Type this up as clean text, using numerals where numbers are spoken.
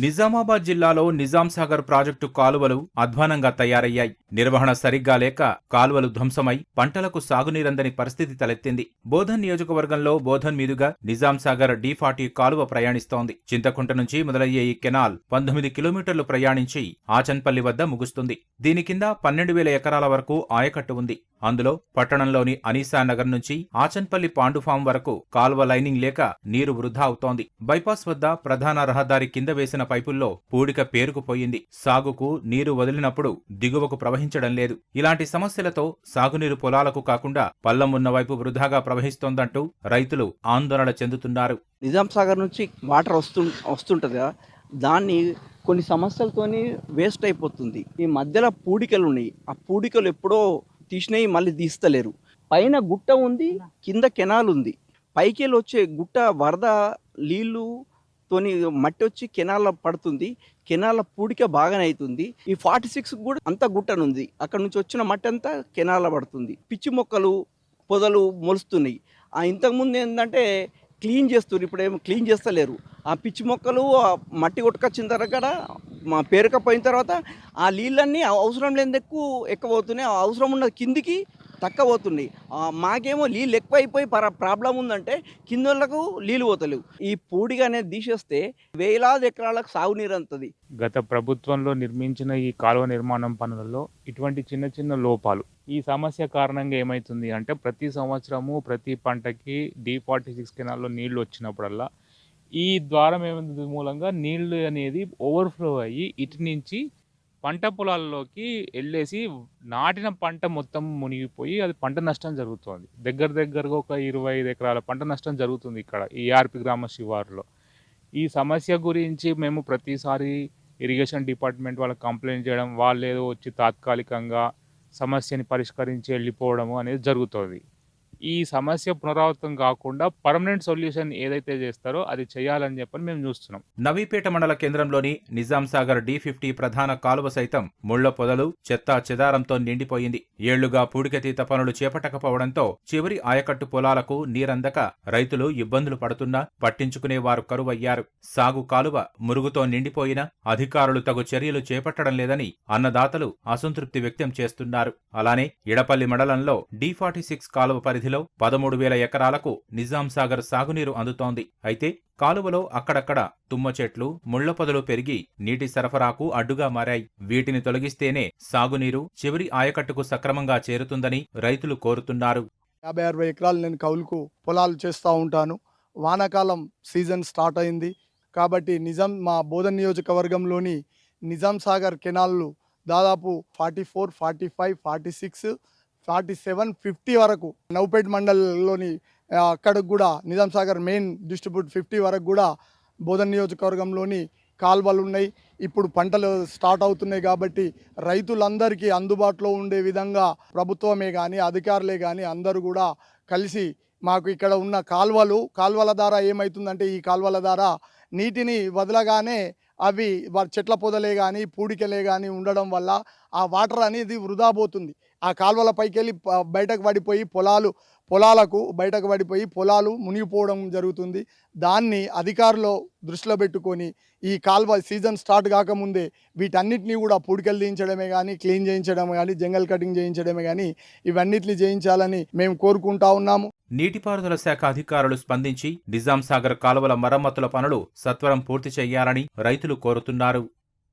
నిజామాబాద్ జిల్లాలో నిజాం సాగర్ ప్రాజెక్టు కాలువలు అధ్వానంగా తయారయ్యాయి. నిర్వహణ సరిగ్గా లేక కాలువలు ధ్వంసమై పంటలకు సాగునీరందని పరిస్థితి తలెత్తింది. బోధన్ నియోజకవర్గంలో బోధన్ మీదుగా నిజాం సాగర్ D40 కాలువ ప్రయాణిస్తోంది. చింతకుంట నుంచి మొదలయ్యే ఈ కెనాల్ 19 కిలోమీటర్లు ప్రయాణించి ఆచన్పల్లి వద్ద ముగుస్తుంది. దీని కింద 12,000 ఎకరాల వరకు ఆయకట్టు ఉంది. అందులో పట్టణంలోని అనీసా నగర్ నుంచి ఆచన్పల్లి పాండు ఫామ్ వరకు కాల్వ లైనింగ్ లేక నీరు వృధా అవుతోంది. బైపాస్ వద్ద ప్రధాన రహదారి కింద వేసిన పైపుల్లో పూడిక పేరుకుపోయింది. సాగుకు నీరు వదిలినప్పుడు దిగువకు ప్రవహించడం లేదు. ఇలాంటి సమస్యలతో సాగునీరు పొలాలకు కాకుండా పల్లం ఉన్న వైపు వృధాగా ప్రవహిస్తోందంటూ రైతులు ఆందోళన చెందుతున్నారు. నిజాం సాగర్ నుంచి వాటర్ వస్తుంటది కదా, దాన్ని కొన్ని సమస్యలతోని వేస్ట్ అయిపోతుంది. ఈ మధ్యలో పూడికలు ఉన్నాయి. ఆ పూడికలు ఎప్పుడో తీసినవి మళ్ళీ తీస్తలేరు. పైన గుట్ట ఉంది, కింద కెనాల్ ఉంది. పైకి వెళ్ళి వచ్చే గుట్ట వరద నీళ్ళుతోని మట్టి వచ్చి కెనాల్లో పడుతుంది. కెనాల పూడిక బాగానే అవుతుంది. ఈ 46 కూడా అంత గుట్టనుంది. అక్కడ నుంచి వచ్చిన మట్టి అంతా కెనాల్లో పడుతుంది. పిచ్చి మొక్కలు పొదలు మొలుస్తున్నాయి. ఇంతకుముందు ఏంటంటే క్లీన్ చేస్తారు, ఇప్పుడేమో క్లీన్ చేస్తలేరు. ఆ పిచ్చి మొక్కలు మట్టి కొట్టుకొచ్చిన తర్వాత పేరుకపోయిన తర్వాత ఆ నీళ్ళన్నీ అవసరం లేని ఎక్కువ పోతున్నాయి. అవసరం ఉన్న కిందికి తక్కువ పోతున్నాయి. మాకేమో నీళ్ళు ఎక్కువ అయిపోయి ప్రాబ్లం ఉందంటే కింద వాళ్ళకు నీళ్ళు పోతలేవు. ఈ పూడిగా అనేది తీసేస్తే వేలాది ఎకరాలకు సాగునీరు అంతది. గత ప్రభుత్వంలో నిర్మించిన ఈ కాలువ నిర్మాణం పనులలో ఇటువంటి చిన్న చిన్న లోపాలు, ఈ సమస్య కారణంగా ఏమవుతుంది అంటే ప్రతి సంవత్సరము ప్రతి పంటకి D46 కెనాల్లో నీళ్లు వచ్చినప్పుడల్లా ఈ ద్వారం ఏమైంది మూలంగా నీళ్లు అనేది ఓవర్ఫ్లో అయ్యి ఇటు నుంచి పంట పొలాల్లోకి వెళ్ళేసి నాటిన పంట మొత్తం మునిగిపోయి అది పంట నష్టం జరుగుతుంది. దగ్గరగా ఒక 25 ఎకరాల పంట నష్టం జరుగుతుంది ఇక్కడ ఈ ఆర్పి గ్రామ శివారులో. ఈ సమస్య గురించి మేము ప్రతిసారి ఇరిగేషన్ డిపార్ట్మెంట్ వాళ్ళకి కంప్లైంట్ చేయడం, వాళ్ళు ఏదో వచ్చి తాత్కాలికంగా సమస్యని పరిష్కరించి వెళ్ళిపోవడము అనేది జరుగుతుంది. ఈ సమస్య పునరావృతం కాకుండా పర్మనెంట్ సొల్యూషన్ ఏదైతే చేస్తారో అది చేయాలని చెప్పని మేము చూస్తున్నాం. నవీపేట మండల కేంద్రంలోని నిజాం సాగర్ D50 ప్రధాన కాలువ సైతం ముళ్ల పొదలు, చెత్తా చెదారంతో నిండిపోయింది. ఏళ్లుగా పూడికతీత పనులు చేపట్టకపోవడంతో చివరి ఆయకట్టు పొలాలకు నీరందక రైతులు ఇబ్బందులు పడుతున్నా పట్టించుకునేవారు కరువయ్యారు. సాగు కాలువ మురుగుతో నిండిపోయినా అధికారులు తగు చర్యలు చేపట్టడం లేదని అన్నదాతలు అసంతృప్తి వ్యక్తం చేస్తున్నారు. అలానే ఇడపల్లి మండలంలో D46 కాలువ పరిధిలో 13,000 ఎకరాలకు నిజాం సాగర్ సాగునీరు అందుతోంది. అయితే కాలువలో అక్కడక్కడ తుమ్మ చెట్లు, ముళ్ల పొదలు పెరిగి నీటి సరఫరాకు అడ్డుగా మారాయి. వీటిని తొలగిస్తేనే సాగునీరు చివరి ఆయకట్టుకు సక్రమంగా చేరుతుందని రైతులు కోరుతున్నారు. 50-60 ఎకరాలు నేను కౌలుకు పొలాలు చేస్తూ ఉంటాను. వానాకాలం సీజన్ స్టార్ట్ అయింది కాబట్టి మా బోధన్ నియోజకవర్గంలోని నిజాం సాగర్ కెనాల్లు దాదాపు 44, 45, 46, 47, 50 వరకు నౌపేట్ మండలంలోని అక్కడికి కూడా నిజాం సాగర్ మెయిన్ డిస్ట్రిబ్యూట్ 50 వరకు కూడా బోధన్ నియోజకవర్గంలోని కాల్వలు ఉన్నాయి. ఇప్పుడు పంటలు స్టార్ట్ అవుతున్నాయి కాబట్టి రైతులందరికీ అందుబాటులో ఉండే విధంగా ప్రభుత్వమే కానీ అధికారులే కానీ అందరూ కూడా కలిసి మాకు ఇక్కడ ఉన్న కాల్వల ద్వారా ఏమవుతుందంటే ఈ కాల్వల ద్వారా నీటిని వదలగానే అవి చెట్ల పొదలే కానీ పూడికలే కానీ ఉండడం వల్ల ఆ వాటర్ అనేది వృధా పోతుంది. ఆ కాల్వల పైకి వెళ్ళి బయటకు పడిపోయి పొలాలకు బయటకు పడిపోయి పొలాలు మునిగిపోవడం జరుగుతుంది. దాన్ని అధికారులు దృష్టిలో పెట్టుకొని ఈ కాల్వ సీజన్ స్టార్ట్ కాకముందే వీటన్నిటినీ కూడా పూడికలు తీయించడమే కానీ, క్లీన్ చేయించడమే కానీ, జంగల్ కటింగ్ చేయించడమే కానీ ఇవన్నిటిని చేయించాలని మేము కోరుకుంటా ఉన్నాము. నీటిపారుదల శాఖ అధికారులు స్పందించి నిజాం సాగర్ కాలువల మరమ్మతుల పనులు సత్వరం పూర్తి చేయాలని రైతులు కోరుతున్నారు.